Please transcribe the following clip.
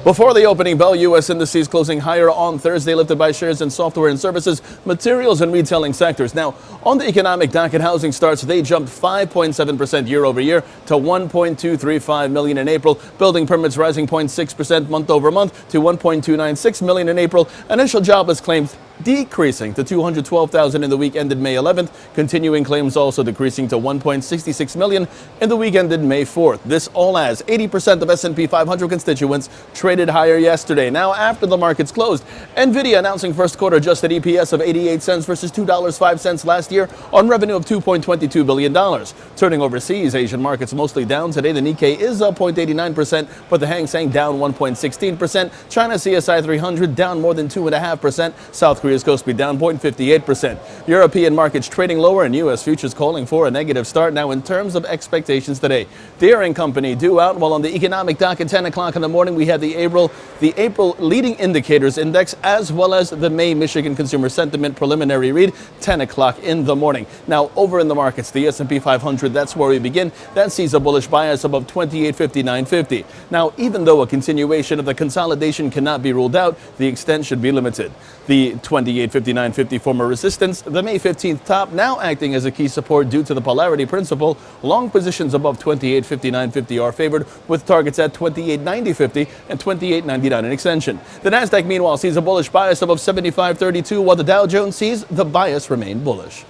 Before the opening bell, U.S. indices closing higher on Thursday, lifted by shares in software and services, materials and retailing sectors. Now, on the economic docket, housing starts, they jumped 5.7% year over year to 1.235 million in April. Building permits rising 0.6% month over month to 1.296 million in April. Initial jobless claims decreasing to 212,000 in the week ended May 11th. Continuing claims also decreasing to 1.66 million in the week ended May 4th. This all as 80% of SP 500 constituents traded higher yesterday. Now, after the markets closed, Nvidia announcing first quarter adjusted EPS of 88 cents versus $2.05 last year on revenue of $2.22 billion. Turning overseas, Asian markets mostly down today. The Nikkei is up 0.89%, but the Hang Seng down 1.16%. China CSI 300 down more than 2.5%. South Korea's Kospi down 0.58%. European markets trading lower and U.S. futures calling for a negative start. Now, in terms of expectations today, Deere & Company due out, while on the economic docket 10 o'clock in the morning, we had the April leading indicators index as well as the May Michigan consumer sentiment preliminary read 10 o'clock in the morning. Now, over in the markets, the S&P 500, that's where we begin. That sees a bullish bias above 2859.50. Now, even though a continuation of the consolidation cannot be ruled out, the extent should be limited. The 2859.50 former resistance, the May 15th top now acting as a key support due to the polarity principle. Long positions above 2859.50 are favored, with targets at 2890.50 and 2899 in extension. The Nasdaq, meanwhile, sees a bullish bias above 75.32, while the Dow Jones sees the bias remain bullish.